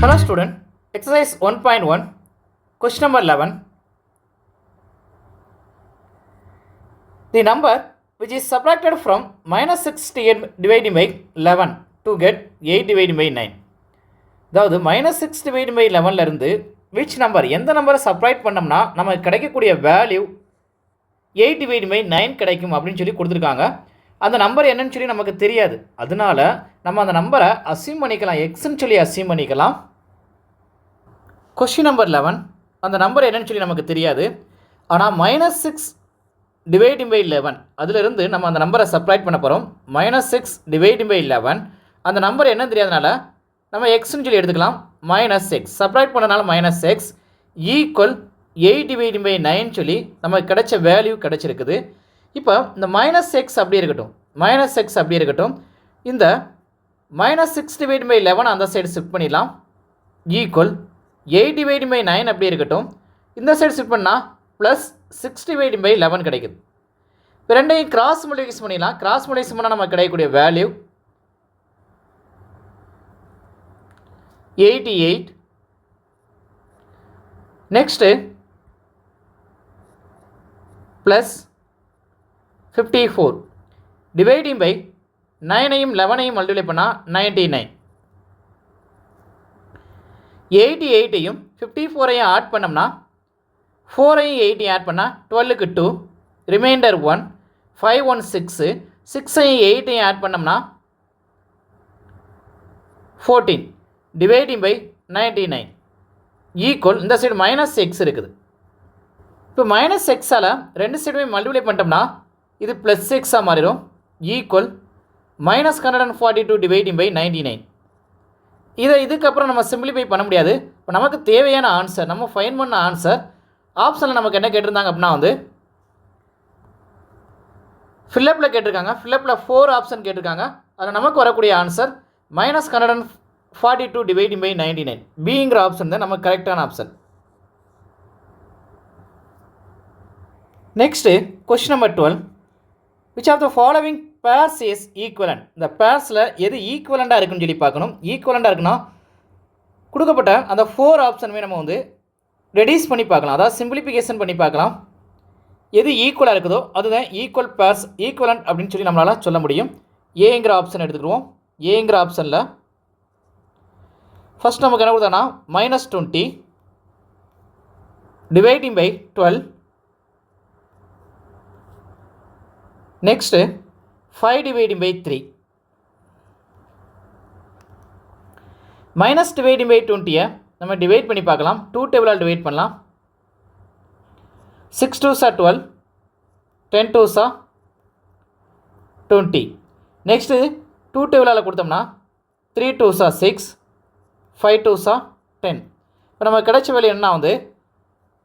Hello student, exercise 1.1, question number 11. The number which is subtracted from minus 68 divided by 11 to get 8 divided by 9. அதாவது minus 6 divide by 11லேருந்து which number எந்த நம்பரை subtract பண்ணோம்னா நமக்கு கிடைக்கக்கூடிய value 8 divide by 9 கிடைக்கும் அப்படின்னு சொல்லி கொடுத்துருக்காங்க. அந்த நம்பர் என்னன்னு சொல்லி நமக்கு தெரியாது, அதனால நம்ம அந்த நம்பரை அஸ்யூம் பண்ணிக்கலாம், எக்ஸ்ன்னு சொல்லி அஸ்யூம் பண்ணிக்கலாம். கொஸ்டின் நம்பர் 11, அந்த நம்பர் என்னன்னு சொல்லி நமக்கு தெரியாது, ஆனால் மைனஸ் 6 டிவைடிங் பை 11 அதிலிருந்து நம்ம அந்த நம்பரை சப்ராக்ட் பண்ண போகிறோம். மைனஸ் 6 டிவைடிங் பை 11 அந்த நம்பர் என்னன்னு தெரியாதனால நம்ம எக்ஸ்ன்னு சொல்லி எடுத்துக்கலாம். மைனஸ் 6 சப்ராக்ட் பண்ணனால மைனஸ் 6 ஈக்குவல் 8 டிவைடிங் பை 9 சொல்லி நமக்கு கிடைச்ச வேல்யூ கிடைச்சிருக்குது. இப்போ இந்த மைனஸ் எக்ஸ் அப்படி இருக்கட்டும், மைனஸ் எக்ஸ் அப்படி இருக்கட்டும், இந்த மைனஸ் 6 டிவைடிங் பை 11 அந்த சைடு ஷிஃப்ட் பண்ணிடலாம். ஈக்குவல் 8 டிவைடிங் பை 9 அப்படி இருக்கட்டும், இந்த சைடு ஷிஃப்ட் பண்ணால் ப்ளஸ் 6 டிவைடிங் பை 11 கிடைக்குது. இப்போ ரெண்டையும் கிராஸ் மல்டிப்ளிகேஷன் பண்ணிடலாம். கிராஸ் மல்டிப்ளிகேஷன் பண்ணால் நமக்கு கிடைக்கக்கூடிய value 88. Next plus 54 dividing by 9ஐயும் 11ஐயும் மல்டிப்ளை பண்ணால் 99. 88ஐயும் 54ஐயும் ஆட் பண்ணோம்னா 4ஐயும் 8ஐயும் ஆட் பண்ணால் 12க்கு 2 ரிமைண்டர் 1 5 1 6 6ஐயும் 8ஐயும் ஆட் பண்ணோம்னா 14 டிவைடிங் பை 99 ஈக்குவல் இந்த சைடு மைனஸ் எக்ஸ் இருக்குது. இப்போ மைனஸ் எக்ஸால் ரெண்டு சைடுமே மல்டிப்ளை பண்ணிட்டோம்னா இது ப்ளஸ் எக்ஸாக மாறிடும். Equal minus 142 dividing by 99. இதை இதுக்கப்புறம் நம்ம சிம்பிளிஃபை பண்ண முடியாது. இப்போ நமக்கு தேவையான ஆன்சர், நம்ம ஃபைன் பண்ண ஆன்சர் ஆப்ஷனில் நமக்கு என்ன கேட்டிருந்தாங்க அப்படின்னா வந்து ஃபில்லப்பில் கேட்டிருக்காங்க. ஃபில்லப்பில் 4 ஆப்ஷன் கேட்டிருக்காங்க. அதில் நமக்கு வரக்கூடிய ஆன்சர் மைனஸ் 142 டிவைடிங் பை 99 பிங்கிற ஆப்ஷன் தான் நமக்கு கரெக்டான option. Next question number 12, which of the following pairs is equivalent. இந்த பேர்ஸில் எது ஈக்குவலண்ட்டாக இருக்குன்னு சொல்லி பார்க்கணும். ஈக்குவலண்ட்டாக இருக்குன்னா கொடுக்கப்பட்ட அந்த 4 ஆப்ஷனுமே நம்ம வந்து ரெடியூஸ் பண்ணி பார்க்கலாம், அதாவது சிம்பிளிஃபிகேஷன் பண்ணி பார்க்கலாம். எது ஈக்குவலாக இருக்குதோ அதுதான் ஈக்குவல் பேர்ஸ், ஈக்குவலண்ட் அப்படின்னு சொல்லி நம்மளால் சொல்ல முடியும். ஏங்கிற ஆப்ஷன் எடுத்துக்கிடுவோம். ஏங்கிற ஆப்ஷனில் ஃபஸ்ட் நமக்கு என்ன கொடுத்தானா minus 20 dividing by 12. Next 5 dividing by 3. Minus dividing by 20 நம்ம டிவைட் பண்ணி பார்க்கலாம். 2 டேபிளால் டிவைட் பண்ணலாம். 6 2s are 12, 10 2s are 20. Next 2 டேபிளால் கொடுத்தோம்னா 3 2s are 6, 5 2s are 10. இப்போ நம்ம கிடைச்ச வேல்யூ என்ன வந்து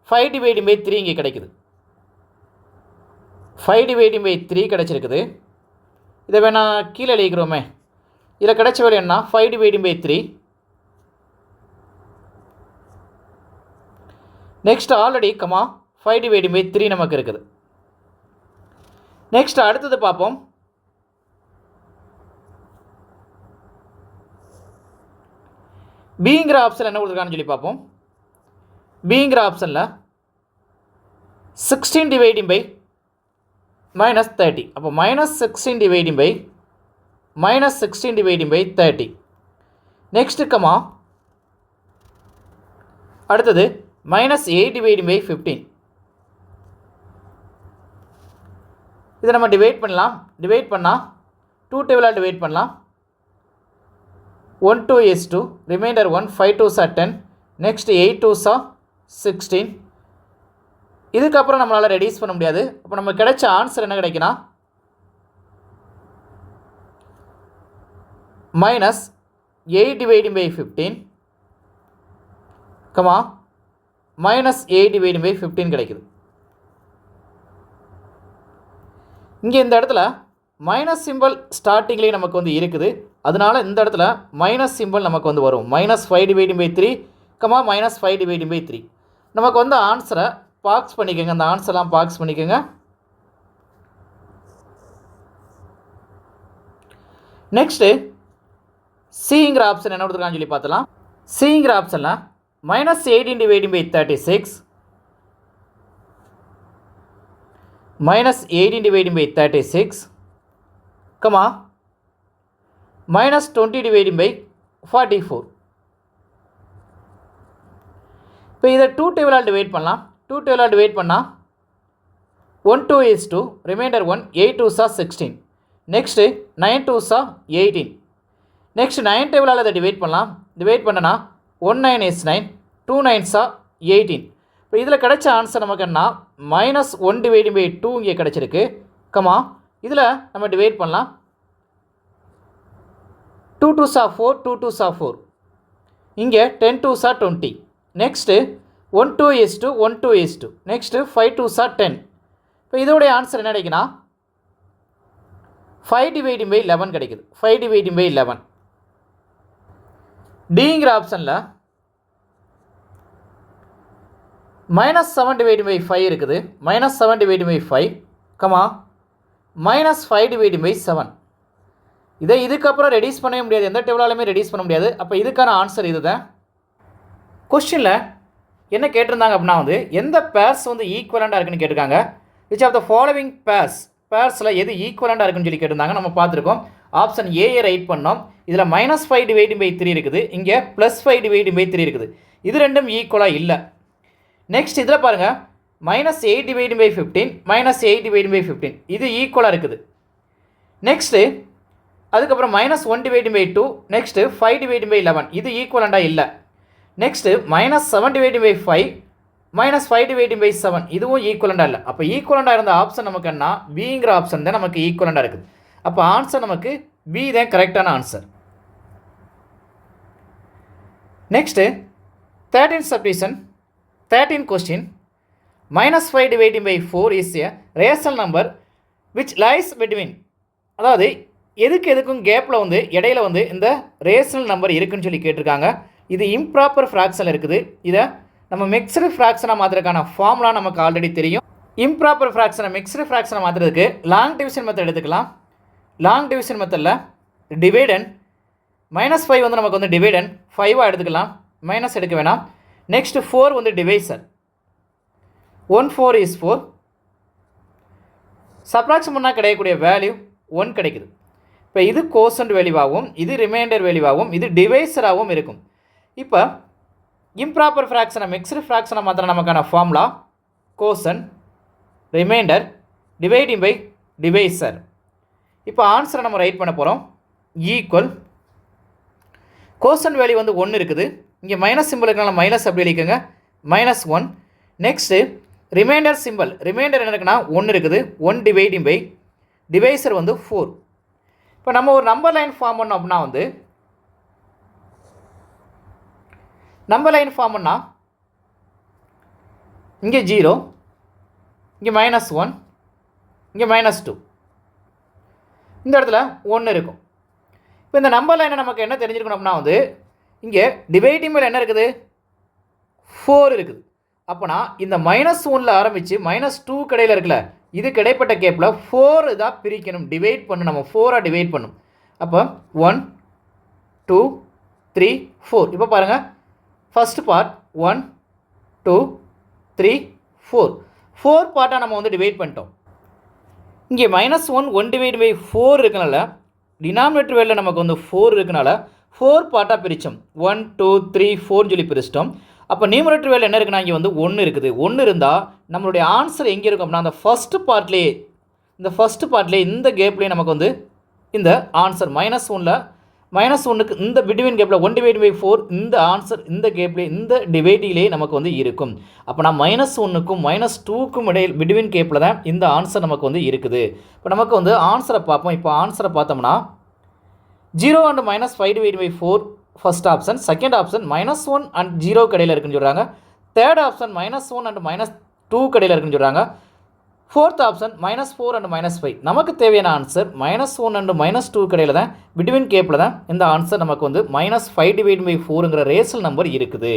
5 டிவைடிங் பை 3 இங்கே கிடைக்குது. 5 டிவைடிங் பை 3 கிடச்சிருக்குது. இதை வேணால் கீழே எழுதிக்கிறோமே. இதில் கிடைச்ச வேல்யூ என்ன 5 dividing by 3. Next already 5 dividing by 3 நமக்கு இருக்குது. நெக்ஸ்ட் அடுத்தது பார்ப்போம். பிங்கிற ஆப்ஷன் என்ன கொடுத்துருக்கான்னு சொல்லி பார்ப்போம். பிங்கிற ஆப்ஷனில் 16 டிவைடிங் பை மைனஸ் 30. அப்போ minus 16 dividing by minus 16 dividing by 30. Next அடுத்தது மைனஸ் 8 டிவைடிங் பை 15. இதை நம்ம டிவைட் பண்ணலாம். டிவைட் பண்ணால் 2 டேபிளால் டிவைட் பண்ணலாம். 1 2 is 2, remainder 1 5 2s are 10, next 8 2s are 16. இதுக்கப்புறம் நம்மளால் ரெடியூஸ் பண்ண முடியாது. அப்போ நம்ம கிடைச்ச ஆன்சர் என்ன கிடைக்குன்னா minus 8 dividing by 15 minus 8 dividing by 15 கிடைக்குது. இங்கே இந்த இடத்துல மைனஸ் சிம்பிள் ஸ்டார்டிங்லேயே நமக்கு வந்து இருக்குது, அதனால இந்த இடத்துல மைனஸ் சிம்பிள் நமக்கு வந்து வரும். Minus 5 dividing by 3 minus 5 dividing by 3 நமக்கு வந்து ஆன்சரை பாக்ஸ் பண்ணிக்கோங்க. அந்த ஆன்சர்லாம் பாக்ஸ் பண்ணிக்கோங்க. நெக்ஸ்ட்டு சிங்கிற ஆப்ஷன் என்ன கொடுத்துருக்கான்னு சொல்லி பார்த்தலாம். சிங்கிற ஆப்ஷனில் -18 dividing by 36 -18 dividing by 36, comma, -20 dividing by 44. இப்போ இதை 2 டேபிளால் டிவைட் பண்ணலாம். 2 டேபிளால் டிவைட் பண்ணால் 1 2 is 2, remainder 1, 8 2s are 16. Next 9 2s are 18. Next 9 டேபிளால் அதை டிவைட் பண்ணலாம். டிவைட் பண்ணனா 1 9 is 9, 2 9s are 18. இப்போ இதில் கிடைச்ச ஆன்சர் நமக்கு என்ன, -1 டிவைடிங் பை 2 இங்கே கிடச்சிருக்கு. கமா இதில் நம்ம டிவைட் பண்ணலாம். 2 2s are 4, 2 2s are 4. இங்கே 10 2s are 20. Next 1 2 is 2, 1 2 is 2. Next 5 2s are 10. இப்போ இதோடைய ஆன்சர் என்ன கிடைக்குன்னா 5 டிவைடிங் பை 11 கிடைக்குது. 5 டிவைடிங் பை 11. டிங்கிற ஆப்ஷனில் -7 டிவைடிங் பை 5 இருக்குது. -7 dividing by 5, comma -5 dividing by 7. இதை இதுக்கப்புறம் ரெடியூஸ் பண்ணவே முடியாது, எந்த டேபிளாலுமே ரெடியூஸ் பண்ண முடியாது. அப்போ இதுக்கான ஆன்சர் இது தான். கொஸ்டினில் என்ன கேட்டிருந்தாங்க அப்படின்னா எந்த பேர்ஸ் ஈக்குவலண்டாக இருக்குன்னு கேட்டிருக்காங்க. விச் ஆஃப் த ஃபாலோவிங் பேர்ஸில் எது ஈக்குவலண்டாக இருக்குன்னு சொல்லி கேட்டிருந்தாங்க. நம்ம பார்த்துருக்கோம். ஆப்ஷன் ஏயை ரைட் பண்ணோம். இதில் -5 டிவைடிங் பை 3 இருக்குது. இங்கே +5 டிவைடிங் பை 3 இருக்குது. இது ரெண்டும் ஈக்குவலாக இல்லை. நெக்ஸ்ட் இதில் பாருங்கள், -8 டிவைடிங் பை 15, -8 டிவைடிங் பை 15 இது ஈக்குவலாக இருக்குது. நெக்ஸ்ட்டு அதுக்கப்புறம் -1 dividing by 2, next 5 dividing by 11 இது ஈக்குவலண்டாக இல்லை. Next -7 dividing by 5, -5 dividing by 7 இதுவும் ஈக்குவலண்டாக இல்லை. அப்போ ஈக்குவலண்டாக இருந்த ஆப்ஷன் நமக்கு என்ன, பிங்கிற ஆப்ஷன் தான் நமக்கு ஈக்குவலண்டாக இருக்குது. அப்போ ஆன்சர் நமக்கு பி தான் கரெக்டான answer. Next 13th subdivision, 13 question, -5 dividing by 4 is a rational number which lies between, அதாவது எதுக்கும் கேப்பில் இடையில இந்த ரேஷனல் நம்பர் இருக்குன்னு சொல்லி கேட்டிருக்காங்க. இது இம்ப்ராப்பர் ஃப்ராக்ஷனில் இருக்குது. இதை நம்ம மிக்ஸ்டு ஃப்ராக்ஷனாக மாற்றுறதுக்கான ஃபார்முலா நமக்கு ஆல்ரெடி தெரியும். இம்ப்ராப்பர் ஃப்ராக்ஷனை மிக்ஸ்டு ஃப்ராக்ஷனை மாற்றுறதுக்கு லாங் டிவிஷன் மெத்தட் எடுத்துக்கலாம். லாங் டிவிஷன் மெத்தடில் டிவைடன் -5 நமக்கு டிவைடன் 5ஆக எடுத்துக்கலாம். மைனஸ் எடுக்க வேணாம். Next 4 divisor. 1 4 is 4. சப்ராக்ஷன் பண்ணால் கிடைக்கக்கூடிய வேல்யூ 1 கிடைக்குது. இப்போ இது கோசன்ட் வேல்யூவாகவும் இது ரிமைண்டர் வேல்யூவாகவும் இது டிவைசராகவும் இருக்கும். இப்போ இம்ப்ராப்பர் ஃப்ராக்ஷனை மிக்ஸ்டு ஃப்ராக்ஷனை மாத்திர நமக்கான formula quotient remainder dividing by divisor. இப்போ ஆன்சரை நம்ம ரைட் பண்ண போகிறோம். ஈக்குவல் கோசன்ட் வேல்யூ 1 இருக்குது. இங்கே மைனஸ் சிம்பிள் இருக்கனால மைனஸ் அப்படி எழுதிக்கோங்க, -1. நெக்ஸ்ட்டு ரிமைண்டர் சிம்பிள், ரிமைண்டர் என்ன இருக்குன்னா 1 இருக்குது. 1 டிவைடிங் பை டிவைசர் 4. இப்போ நம்ம ஒரு நம்பர் லைன் ஃபார்ம் பண்ணோம் அப்படின்னா நம்பர் லைன் ஃபார்ம் பண்ணால் இங்கே 0, இங்கே -1, இங்கே -2, இந்த இடத்துல 1 இருக்கும். இப்போ இந்த நம்பர் லைனை நமக்கு என்ன தெரிஞ்சிருக்கணும் அப்படின்னா இங்கே டிவைடிங் பை என்ன இருக்குது, 4 இருக்குது. அப்போனா இந்த -1ல் ஆரம்பித்து -2 கடையில் இருக்குல்ல, இது கிடைப்பட்ட கேப்பில் 4 இதாக பிரிக்கணும், டிவைட் பண்ணணும். நம்ம 4ஆக டிவைட் பண்ணணும். அப்போ 1 2 3 4. இப்போ பாருங்கள், ஃபஸ்ட்டு பார்ட் 1 2 3 4 4 பார்ட்டாக நம்ம டிவைட் பண்ணிட்டோம். இங்கே -1 டிவைட் பை 4 இருக்கனால டினாமினேட்டர் வேல்யூ நமக்கு 4 இருக்கனால 4 பார்ட்டாக பிரித்தோம். 1 2 3 4 சொல்லி பிரிச்சிட்டோம். அப்போ நியூமரேட்டர் வேல்யூ என்ன இருக்குன்னா இங்கே 1 இருக்குது. 1 இருந்தால் நம்மளுடைய ஆன்சர் எங்கே இருக்கும் அப்படின்னா அந்த ஃபஸ்ட்டு பார்ட்லேயே, இந்த ஃபஸ்ட்டு பார்ட்லேயே இந்த கேப்லேயே நமக்கு இந்த ஆன்சர் -1க்கு இந்த பிட்வீன் கேப்பில் 1 டிவைட் பை 4 இந்த ஆன்சர் இந்த கேப்லேயே இந்த டிவைடிலே நமக்கு இருக்கும். அப்போ நான் -1க்கும் -2க்கும் இடையில் பிட்வீன் கேப்பில் தான் இந்த ஆன்சர் நமக்கு இருக்குது. இப்போ நமக்கு ஆன்சரை பார்ப்போம். இப்போ ஆன்சரை பார்த்தோம்னா 0 and -5 divide by 4 first option, second option -1 and 0 கடையில் இருக்குன்னு சொல்கிறாங்க. தேர்ட் ஆப்ஷன் -1 and -2 கடையில் இருக்குன்னு சொல்கிறாங்க. Fourth option -4 and -5. நமக்கு தேவையான ஆன்சர் -1 and -2 கடையில் தான் பிட்வீன் கேப்பில் தான் இந்த ஆன்சர் நமக்கு -5 டிவைட் பை 4ங்கிற ரேஷனல் நம்பர் இருக்குது.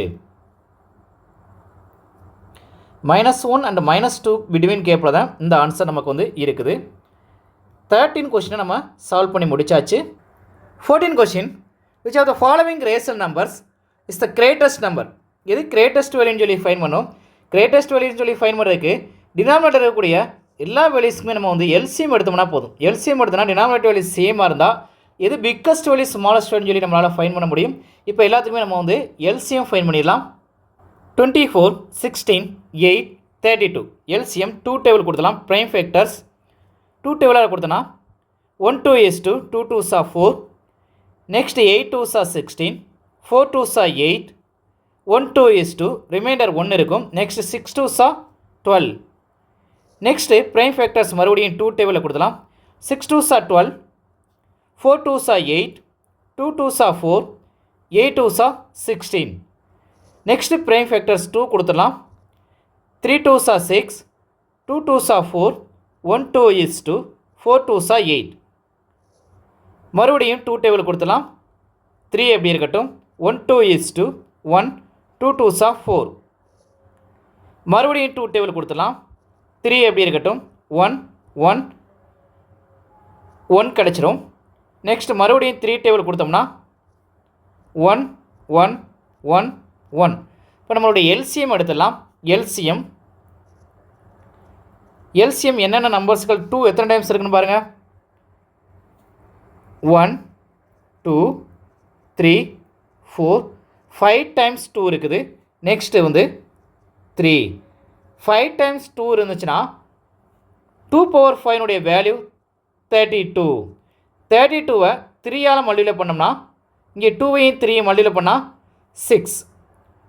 -1 and -2 பிட்வீன் கேப்பில் தான் இந்த ஆன்சர் நமக்கு இருக்குது. 13 கொஸ்டினை நம்ம சால்வ் பண்ணி முடிச்சாச்சு. 14 question, which of the following rational numbers is the greatest number. எது கிரேட்டஸ்ட் வேல்யூன்னு சொல்லி ஃபைன் பண்ணோம். கிரேட்டஸ்ட் வேல்யூன்னு சொல்லி ஃபைன் பண்ணுறதுக்கு டினாமினேட்டர் இருக்கக்கூடிய எல்லா வேல்யூஸுமே நம்ம வந்து எல்சிஎம் எடுத்தோம்னா போதும். எல்சிஎம் எடுத்தோம்னா டினாமினேட்டர் வேல்யூ சேமாக இருந்தால் எது பிக்கஸ்ட் வேல்யூ ஸ்மாலஸ்ட் வேல்யூன்னு சொல்லி நம்மளால் ஃபைன் பண்ண முடியும். இப்போ எல்லாத்துக்குமே நம்ம வந்து எல்சிஎம் ஃபைன் பண்ணிடலாம். 24, 16, 8, 32 எல்சிஎம் 2 டேபிள் கொடுத்தலாம். ப்ரைம் ஃபேக்டர்ஸ் 2 டேபிளாக கொடுத்தனா 1 2 is 2, 2 2s are 4, next 8 2s are 16, 4 2s are 8, 1 2 is 2, remainder 1 இருக்கும். Next 6 2s are 12. Next prime factors மறுபடியும் 2 டேபிளில் கொடுத்தலாம். 6 2s are 12, 4 2s are 8, 2 2s are 4, 8 2s are 16. Next prime factors 2 கொடுத்துடலாம். 3 2s are 6, 2 2s are 4, 1 2 is 2, 4 2s are 8. மறுபடியும் 2 table கொடுத்துடலாம். 3 எப்படி இருக்கட்டும். 1 2 is 2, 1, 2 2s are 4. மறுபடியும் 2 table கொடுத்துடலாம். 3 எப்படி இருக்கட்டும். 1 1 1 கிடச்சிரும். நெக்ஸ்ட் மறுபடியும் 3 டேபிள் கொடுத்தோம்னா 1 1 1 1. இப்போ நம்மளுடைய எல்சிஎம் எடுத்துடலாம். எல்சிஎம் என்னென்ன நம்பர்ஸ்கள் 2 எத்தனை டைம்ஸ் இருக்குன்னு பாருங்கள். 1 2 3 4 5 டைம்ஸ் 2 இருக்குது. நெக்ஸ்ட்டு வந்து 3 5 டைம்ஸ் 2 இருந்துச்சுன்னா 2 பவர் 5 வேல்யூ 32. 32வை 3ஆல் மல்டிப்ளை பண்ணோம்னா இங்கே 2வையும் 3யும் மல்டிப்ளை பண்ணால் 6,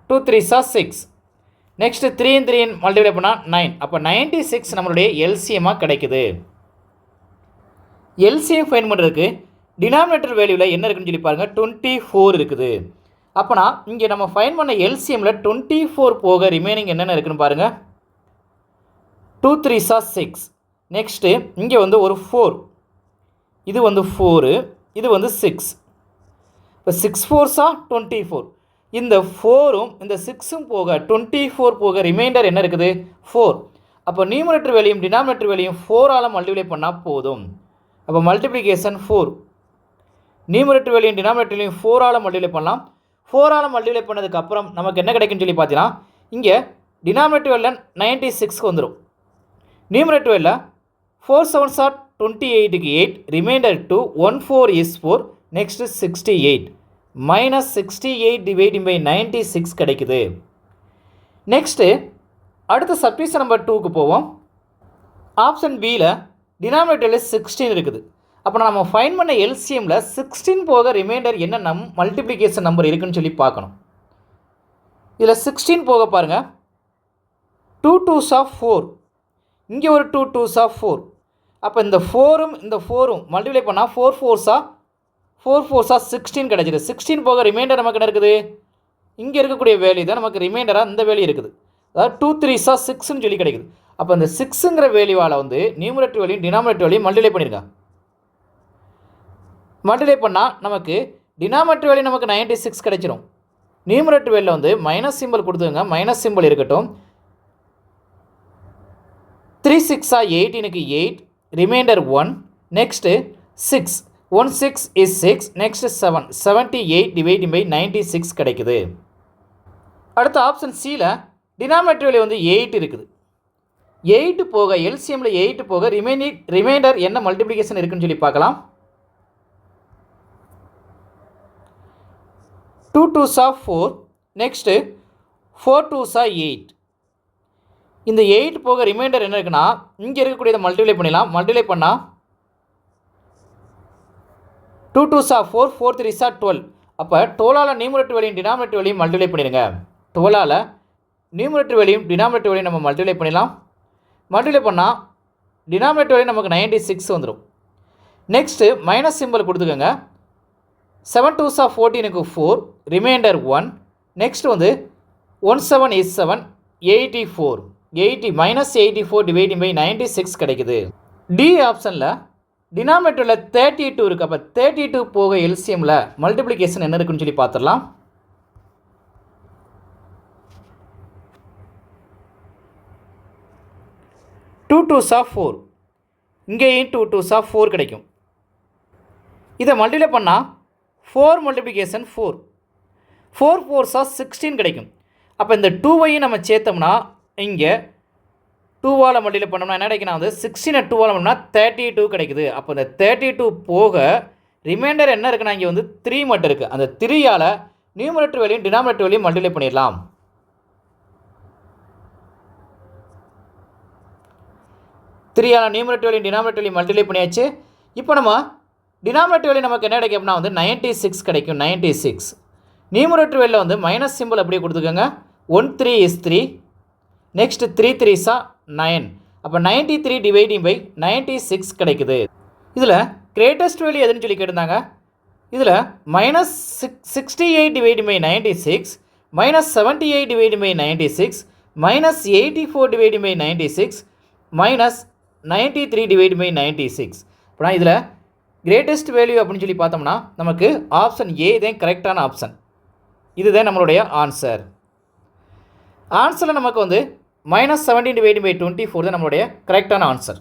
2 3s are 6. நெக்ஸ்ட்டு 3 3 மல்டிப்ளை பண்ணால் 9. அப்போ 96 நம்மளுடைய எல்சிஎம்மாக கிடைக்குது. எல்சிஎம் ஃபைன் பண்ணுறதுக்கு டினாமினேட்டர் வேல்யூவில் என்ன இருக்குன்னு சொல்லி பாருங்கள். 24 இருக்குது. அப்போனா இங்கே நம்ம ஃபைன் பண்ண எல்சிஎம்மில் 24 போக ரிமைனிங் என்னென்ன இருக்குன்னு பாருங்கள். 2 3s are 6. நெக்ஸ்ட்டு இங்கே வந்து ஒரு 4, இது வந்து 4, இது வந்து 6. இப்போ 6 4s are 24. இந்த 4ம் இந்த 6ம் போக 24 போக ரிமைண்டர் என்ன இருக்குது 4. அப்போ நியூமரேட்டர் வேல்யூயும் டினாமினேட்டர் வேல்யூயும் 4ஆல் மல்டிப்ளை பண்ணால் போதும். அப்போ மல்டிப்ளிகேஷன் 4. நியூமரேட்டர் வேல்யூயும் டினாமினேட்டர் வேல்யூயும் 4ஆல் மல்டிப்ளை பண்ணலாம். 4ஆல் மல்டிப்ளை பண்ணதுக்கப்புறம் நமக்கு என்ன கிடைக்குன்னு சொல்லி பார்த்தீங்கன்னா இங்கே டினாமினேட்டர் வேல்யூவில் 96க்கு வந்துடும். நியூமரேட்டர் வேல்யூவில் 4 7s are 28க்கு 8, remainder 2, 1 4 is 4, next 68 minus 68 dividing by 96 கிடைக்குது. நெக்ஸ்ட்டு அடுத்த சப்டிவிஷன் நம்பர் 2க்கு போவோம். ஆப்ஷன் பியில் டினாமினேட்டரில் 16 இருக்குது. அப்போ நம்ம ஃபைன் பண்ண எல்சிஎம்மில் 16 போக ரிமைண்டர் என்ன மல்டிப்ளிகேஷன் நம்பர் இருக்குன்னு சொல்லி பார்க்கணும். இதில் 16 போக பாருங்கள். 2 2s are 4, இங்கே ஒரு 2 2s are 4. அப்போ இந்த 4ம் இந்த 4ம் மல்டிப்ளை பண்ணால் 4 4s are 16 கிடச்சிது. 16 போக ரிமைண்டர் நமக்கு என்ன இருக்குது. இங்கே இருக்கக்கூடிய வேல்யூ தான் நமக்கு ரிமைண்டராக இந்த வேல்யூ இருக்குது. அதாவது 2 3s are 6ன்னு சொல்லி கிடைக்குது. அப்போ இந்த 6ங்கிற வேல்யூவால் வந்து numerator value denominator value multiply பண்ணியிருக்காங்க. மல்டிப்ளை பண்ணால் நமக்கு டினாமினேட்டர் வேல்யூ நமக்கு 96 கிடைச்சிரும். நியூமரேட்டர் வேல்யூ வந்து மைனஸ் சிம்பிள் கொடுத்துருங்க. மைனஸ் சிம்பிள் இருக்கட்டும். 3 6 are 18க்கு 8, remainder 1, next 6, 1 6 is 6, next 7, 78 dividing by 96 கிடைக்குது. அடுத்த ஆப்ஷன் சியில் டினாமினேட்டர் வேல்யூ வந்து 8 இருக்குது. 8 போக எல்சிஎம்மில் 8 போக ரிமைண்டர் என்ன மல்டிப்ளிகேஷன் இருக்குன்னு சொல்லி பார்க்கலாம். 2 2s are 4, next 4 2s are 8. இந்த 8 போக ரிமைண்டர் என்ன இருக்குன்னா இங்கே இருக்கக்கூடியதை மல்டிப்ளை பண்ணிடலாம். மல்டிப்ளை பண்ணால் 2 2s are 4, 4 3s are 12. அப்போ 12ஆல் நியூமரேட்டர் வேல்யூயும் டினாமினேட்டர் வேல்யூயும் மல்டிப்ளை பண்ணிடுங்க. 12ஆல் நியூமரேட்டர் வேல்யூயும் டினாமினேட்டர் வேல்யூயும் நம்ம மல்டிப்ளை பண்ணிடலாம். மல்டிப்ளை பண்ணால் டினாமினேட்டர் வேல்யூ நமக்கு 96 வந்துடும். நெக்ஸ்ட்டு மைனஸ் சிம்பிள் கொடுத்துக்கோங்க. 7 2s are 14க்கு 4, ரிமைண்டர் 1, நெக்ஸ்ட் வந்து 1 7 is 7, 84 80 மைனஸ் 84 டிவைடிங் பை 96 கிடைக்குது. டி ஆப்ஷனில் டினாமினேட்டரில் 32 இருக்குது. அப்போ 32 போக எல்சிஎம்மில் மல்டிப்ளிகேஷன் என்ன இருக்குன்னு சொல்லி பார்த்துடலாம். 2 2s are 4, இங்கேயும் 2 2s are 4 கிடைக்கும். இதை மல்டிப்ளை பண்ணால் 4 மல்டிப்ளிகேஷன் 4, 4 4s 16 கிடைக்கும். அப்போ இந்த 2வையும் நம்ம சேர்த்தோம்னா இங்கே 2ஆல் மல்டிப்ளை பண்ணோம்னா என்ன கிடைக்குன்னா வந்து 16 2ஆல் பண்ணோம்னா 32 கிடைக்குது. அப்போ இந்த 32 போக ரிமைண்டர் என்ன இருக்குன்னா இங்கே வந்து 3 மட்டும் இருக்குது. அந்த 3ஆல் நியூமரேட்டர் வேலையும் டினாமினேட்டர் வேலையும் மல்டிப்ளை பண்ணிடலாம். 3ஆல் நியூமரேட்டர் வேலையும் டினாமினேட்டர் வேலையும் மல்டிப்ளை பண்ணியாச்சு. இப்போ நம்ம டினாமினேட்டர் வேலையும் நமக்கு என்ன கிடைக்கும் அப்படின்னா வந்து 96 கிடைக்கும். 96 நியூமரேட்டர் வேலையில் வந்து மைனஸ் சிம்பிள் அப்படியே கொடுத்துக்கோங்க. 1 3 is 3. Next 3 3s 9. அப்போ 93 டிவைடிங் பை 96 கிடைக்குது. இதில் கிரேட்டஸ்ட் வேல்யூ எதுன்னு சொல்லி கேட்டிருந்தாங்க. இதில் minus 68 dividing by 96, minus 78 dividing by 96, minus 84 dividing by 96, minus 93 dividing by 96. இப்போ இதில் கிரேட்டஸ்ட் வேல்யூ அப்படின்னு சொல்லி பார்த்தோம்னா நமக்கு ஆப்ஷன் ஏ தான் கரெக்டான ஆப்ஷன். இதுதான் நம்மளுடைய ஆன்சர். ஆன்சரில் நமக்கு வந்து மைனஸ் 17 டிவைடிங் பை 24 தான் நம்மளுடைய கரெக்டான ஆன்சர்.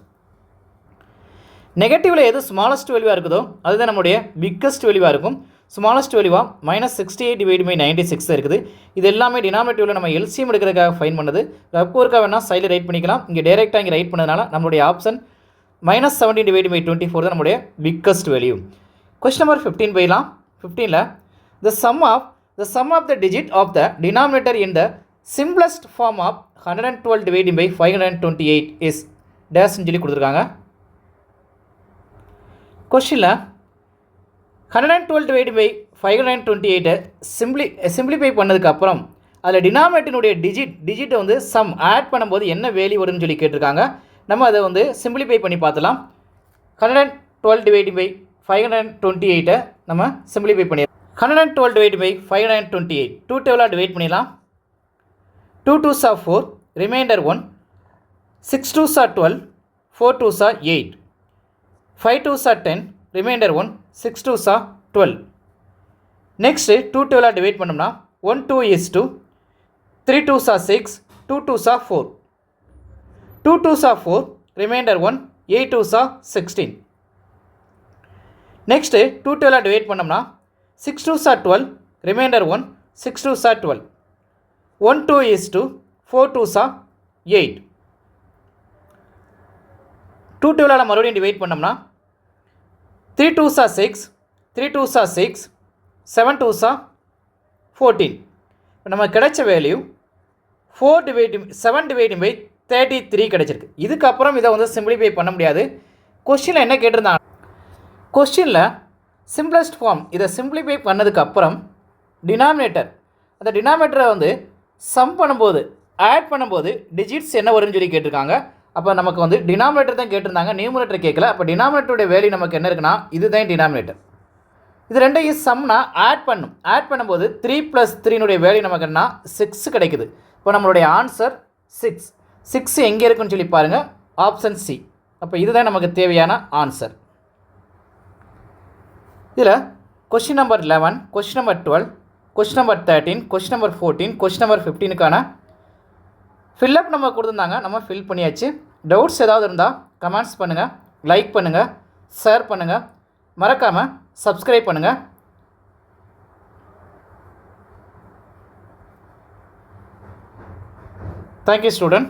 நெகட்டிவில் எது ஸ்மாலஸ்ட் வேல்யூவாக இருக்குதோ அதுதான் நம்மளுடைய பிக்கஸ்ட் வேல்யூவாக இருக்கும். ஸ்மாலஸ்ட் வேல்யூவாக மைனஸ் 68 டிவைடிங் பை 96 இருக்குது. இது எல்லாமே டினாமினேட்டிவில் நம்ம எல்சிஎம் எடுக்கிறதுக்காக ஃபைன் பண்ணது. ரப்கோருக்காக வேணால் சைடில் ரைட் பண்ணிக்கலாம். இங்கே டேரெக்டாக இங்கே ரைட் பண்ணதுனால நம்மளுடைய ஆப்ஷன் மைனஸ் 17 டிவைடிங் பை 24 தான் நம்மளுடைய பிக்கஸ்ட் வேல்யூ. கொஸ்டின் நம்பர் 15 போயிடலாம். 15ல் the sum of the digit of the denominator in the simplest form of 112 dividing by 528 is dash சொல்லி கொடுத்துருக்காங்க. கொஸ்டினில் 112 டிவைடிங் பை 528 சிம்பிளிஃபை பண்ணதுக்கப்புறம் அதில் டினாமினேட்டனுடைய டிஜிட்டை வந்து சம் ஆட் பண்ணும்போது என்ன வேல்யூ வரும்னு சொல்லி கேட்டிருக்காங்க. நம்ம அதை வந்து சிம்பிளிஃபை பண்ணி பார்த்துலாம். 112 டிவைடிங் பை 528 நம்ம சிம்பிளிஃபை பண்ணி 112 டிவைட் பை 528 2 டேபிளாக டிவைட் பண்ணிடலாம். 2 2s 4, remainder 1, 6 2s 12, 4 2s 8, 5 2s 10, remainder 1, 6 2s 12. Next 2 டேபிளாக டிவைட் பண்ணோம்னா 1 2 is 2, 3 2s 6, 2 2s 4, 2 2s 4, remainder 1, 8 2s 16. Next 2 டேபிளாக டிவைட் பண்ணோம்னா 6 2s 12, remainder 1, 6 2s 12, 1 2 is 2, 4 2s 8. 2 டேபிளால் மறுபடியும் டிவைட் பண்ணோம்னா 3 2s 6, 3 2s 6, 7 2s 14. இப்போ நம்ம கிடைச்ச வேல்யூ 7 டிவைடிங் பை 33 கிடைச்சிருக்கு. இதுக்கப்புறம் இதை வந்து சிம்பிளிஃபை பண்ண முடியாது. கொஸ்டினில் என்ன கேட்டிருந்தாங்க, கொஸ்டினில் சிம்பிளஸ்ட் ஃபார்ம் இதை சிம்பிளிஃபை பண்ணதுக்கப்புறம் டினாமினேட்டர் அந்த டினாமினேட்டரை வந்து சம் பண்ணும்போது ஆட் பண்ணும்போது டிஜிட்ஸ் என்ன வரும்னு சொல்லி கேட்டிருக்காங்க. அப்போ நமக்கு வந்து டினாமினேட்டர் தான் கேட்டிருந்தாங்க, நியூமரேட்டர் கேட்கல. அப்போ டினாமினேட்டருடைய வேல்யூ நமக்கு என்ன இருக்குன்னா இதுதான் டினாமினேட்டர். இது ரெண்டையும் சம்னா ஆட் பண்ணும்போது 3 + 3னுடைய வேல்யூ நமக்கு என்ன 6 கிடைக்குது. இப்போ நம்மளுடைய ஆன்சர் 6 எங்கே இருக்குன்னு சொல்லி பாருங்கள், ஆப்ஷன் சி. அப்போ இதுதான் நமக்கு தேவையான ஆன்சர். இதில் question number 11, question number 12, question number 13, question number 14, question number 15க்கான ஃபில்லப் நம்ம கொடுத்துருந்தாங்க, நம்ம ஃபில் பண்ணியாச்சு. டவுட்ஸ் ஏதாவது இருந்தால் கமெண்ட்ஸ் பண்ணுங்கள், லைக் பண்ணுங்கள், ஷேர் பண்ணுங்கள், மறக்காமல் சப்ஸ்கிரைப் பண்ணுங்கள். Thank you student.